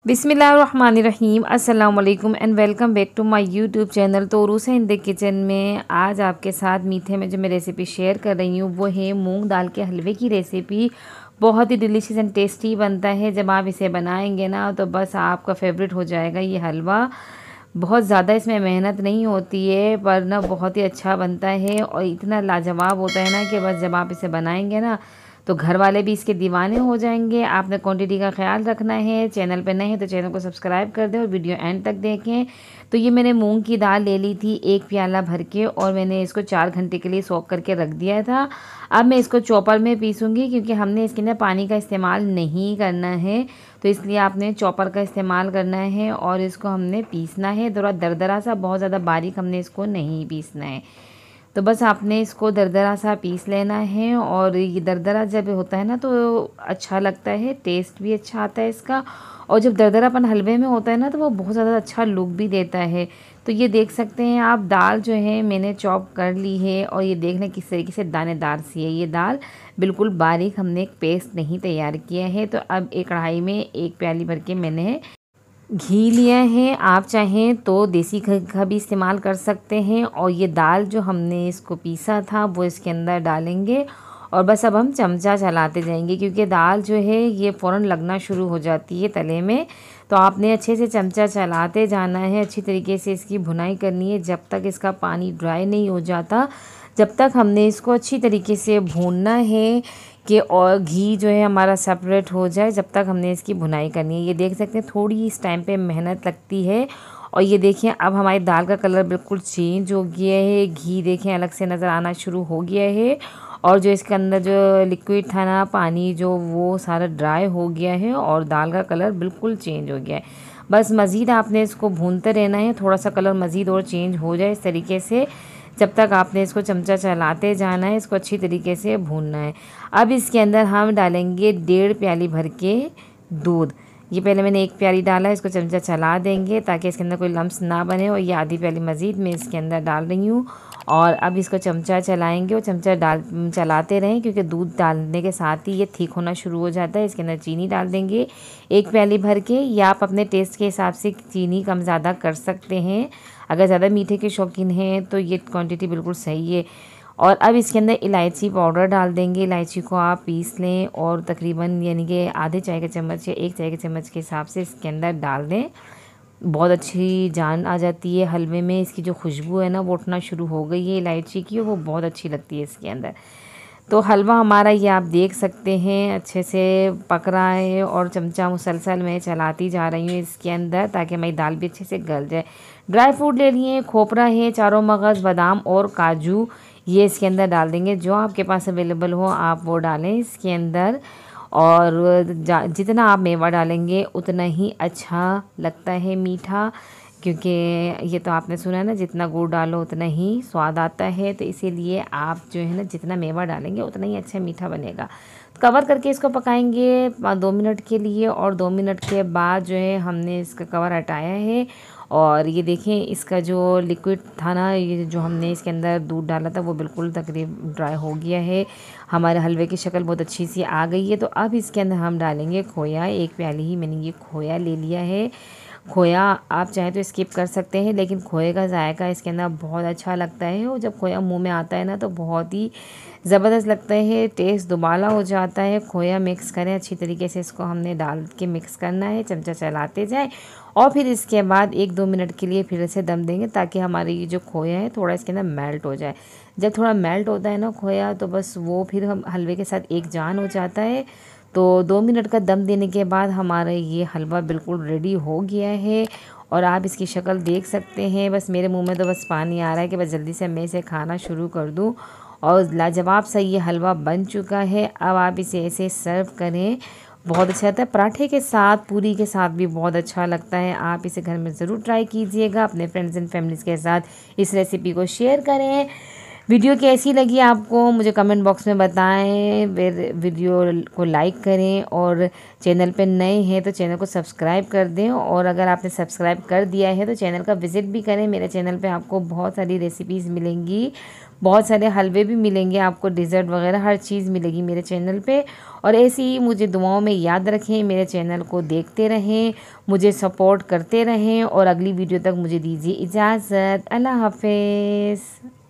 बिस्मिल्लाहिर्रहमानिर्रहीम अस्सलाम वालेकुम and welcome back to my YouTube channel. तो उरूस हिंद किचन में आज आपके साथ मीठे में जो मैं रेसिपी शेयर कर रही हूँ वो है मूंग दाल के हलवे की रेसिपी। बहुत ही डिलीशियस एंड टेस्टी बनता है। जब आप इसे बनाएंगे ना तो बस आपका फेवरेट हो जाएगा ये हलवा। बहुत ज़्यादा इसमें मेहनत नहीं होती है पर ना बहुत ही अच्छा बनता है और इतना लाजवाब होता है ना कि बस जब आप इसे बनाएंगे ना तो घर वाले भी इसके दीवाने हो जाएंगे। आपने क्वांटिटी का ख्याल रखना है। चैनल पे नए हैं तो चैनल को सब्सक्राइब कर दें और वीडियो एंड तक देखें। तो ये मैंने मूंग की दाल ले ली थी 1 प्याला भर के और मैंने इसको 4 घंटे के लिए सोक करके रख दिया था। अब मैं इसको चॉपर में पीसूँगी क्योंकि हमने इसके अंदर पानी का इस्तेमाल नहीं करना है, तो इसलिए आपने चॉपर का इस्तेमाल करना है और इसको हमने पीसना है थोड़ा दरदरा सा, बहुत ज़्यादा बारीक हमने इसको नहीं पीसना है। तो बस आपने इसको दरदरा सा पीस लेना है और ये दरदरा जब होता है ना तो अच्छा लगता है, टेस्ट भी अच्छा आता है इसका। और जब दरदरापन हलवे में होता है ना तो वो बहुत ज़्यादा अच्छा लुक भी देता है। तो ये देख सकते हैं आप, दाल जो है मैंने चॉप कर ली है और ये देख लें किस तरीके से दानेदार सी है ये दाल। बिल्कुल बारीक हमने एक पेस्ट नहीं तैयार किया है। तो अब एक कढ़ाई में 1 प्याली भर के मैंने घी लिया है। आप चाहें तो देसी घी का भी इस्तेमाल कर सकते हैं। और ये दाल जो हमने इसको पीसा था वो इसके अंदर डालेंगे और बस अब हम चमचा चलाते जाएंगे क्योंकि दाल जो है ये फ़ौरन लगना शुरू हो जाती है तले में। तो आपने अच्छे से चमचा चलाते जाना है, अच्छी तरीके से इसकी भुनाई करनी है जब तक इसका पानी ड्राई नहीं हो जाता। जब तक हमने इसको अच्छी तरीके से भूनना है कि और घी जो है हमारा सेपरेट हो जाए, जब तक हमने इसकी भुनाई करनी है। ये देख सकते हैं थोड़ी इस टाइम पे मेहनत लगती है। और ये देखिए अब हमारी दाल का कलर बिल्कुल चेंज हो गया है, घी देखें अलग से नज़र आना शुरू हो गया है और जो इसके अंदर जो लिक्विड था ना पानी जो, वो सारा ड्राई हो गया है और दाल का कलर बिल्कुल चेंज हो गया है। बस मज़ीद आपने इसको भूनते रहना है, थोड़ा सा कलर मज़ीद और चेंज हो जाए इस तरीके से। जब तक आपने इसको चमचा चलाते जाना है, इसको अच्छी तरीके से भूनना है। अब इसके अंदर हम डालेंगे 1.5 प्याली भर के दूध। ये पहले मैंने 1 प्याली डाला है, इसको चमचा चला देंगे ताकि इसके अंदर कोई लम्स ना बने। और ये आधी प्याली मज़ीद मैं इसके अंदर डाल रही हूँ और अब इसको चमचा चलाएंगे और चमचा चलाते रहें क्योंकि दूध डालने के साथ ही ये ठीक होना शुरू हो जाता है। इसके अंदर चीनी डाल देंगे 1 प्याली भर के, या आप अपने टेस्ट के हिसाब से चीनी कम ज़्यादा कर सकते हैं। अगर ज़्यादा मीठे के शौकीन हैं तो ये क्वांटिटी बिल्कुल सही है। और अब इसके अंदर इलायची पाउडर डाल देंगे। इलायची को आप पीस लें और तकरीबन यानी कि आधे चाय के चम्मच या 1 चाय के चम्मच के हिसाब से इसके अंदर डाल दें। बहुत अच्छी जान आ जाती है हलवे में। इसकी जो खुशबू है ना वो उठना शुरू हो गई है इलायची की, वो बहुत अच्छी लगती है इसके अंदर। तो हलवा हमारा ये आप देख सकते हैं अच्छे से पक रहा है और चमचा मुसलसल मैं चलाती जा रही हूँ इसके अंदर ताकि हमारी दाल भी अच्छे से गल जाए। ड्राई फ्रूट ले लिए, खोपरा है, चारों मगज़, बादाम और काजू, ये इसके अंदर डाल देंगे। जो आपके पास अवेलेबल हो आप वो डालें इसके अंदर। और जितना आप मेवा डालेंगे उतना ही अच्छा लगता है मीठा, क्योंकि ये तो आपने सुना है ना जितना गुड़ डालो उतना ही स्वाद आता है। तो इसीलिए आप जो है ना जितना मेवा डालेंगे उतना ही अच्छा मीठा बनेगा। कवर करके इसको पकाएंगे 2 मिनट के लिए और 2 मिनट के बाद जो है हमने इसका कवर हटाया है। और ये देखें इसका जो लिक्विड था ना, ये जो हमने इसके अंदर दूध डाला था वो बिल्कुल तकरीबन ड्राई हो गया है। हमारे हलवे की शक्ल बहुत अच्छी सी आ गई है। तो अब इसके अंदर हम डालेंगे खोया। 1 प्याली ही मैंने ये खोया ले लिया है। खोया आप चाहें तो स्किप कर सकते हैं, लेकिन खोए का जायका इसके अंदर बहुत अच्छा लगता है और जब खोया मुंह में आता है ना तो बहुत ही ज़बरदस्त लगता है, टेस्ट दुबाला हो जाता है। खोया मिक्स करें अच्छी तरीके से, इसको हमने डाल के मिक्स करना है, चमचा चलाते जाएं और फिर इसके बाद 1-2 मिनट के लिए फिर से दम देंगे ताकि हमारी ये जो खोया है थोड़ा इसके अंदर मेल्ट हो जाए। जब थोड़ा मेल्ट होता है ना खोया तो बस वो फिर हम हलवे के साथ एक जान हो जाता है। तो 2 मिनट का दम देने के बाद हमारा ये हलवा बिल्कुल रेडी हो गया है और आप इसकी शक्ल देख सकते हैं। बस मेरे मुंह में तो बस पानी आ रहा है कि बस जल्दी से मैं इसे खाना शुरू कर दूं। और लाजवाब सा ये हलवा बन चुका है। अब आप इसे ऐसे सर्व करें, बहुत अच्छा लगता है। पराठे के साथ, पूरी के साथ भी बहुत अच्छा लगता है। आप इसे घर में ज़रूर ट्राई कीजिएगा। अपने फ्रेंड्स एंड फैमिलीज़ के साथ इस रेसिपी को शेयर करें। वीडियो कैसी लगी आपको मुझे कमेंट बॉक्स में बताएं। वीडियो को लाइक करें और चैनल पे नए हैं तो चैनल को सब्सक्राइब कर दें। और अगर आपने सब्सक्राइब कर दिया है तो चैनल का विज़िट भी करें। मेरे चैनल पे आपको बहुत सारी रेसिपीज़ मिलेंगी, बहुत सारे हलवे भी मिलेंगे आपको, डिज़र्ट वगैरह हर चीज़ मिलेगी मेरे चैनल पे। और ऐसे ही मुझे दुआओं में याद रखें, मेरे चैनल को देखते रहें, मुझे सपोर्ट करते रहें और अगली वीडियो तक मुझे दीजिए इजाज़त। अल्लाह हाफ़िज़।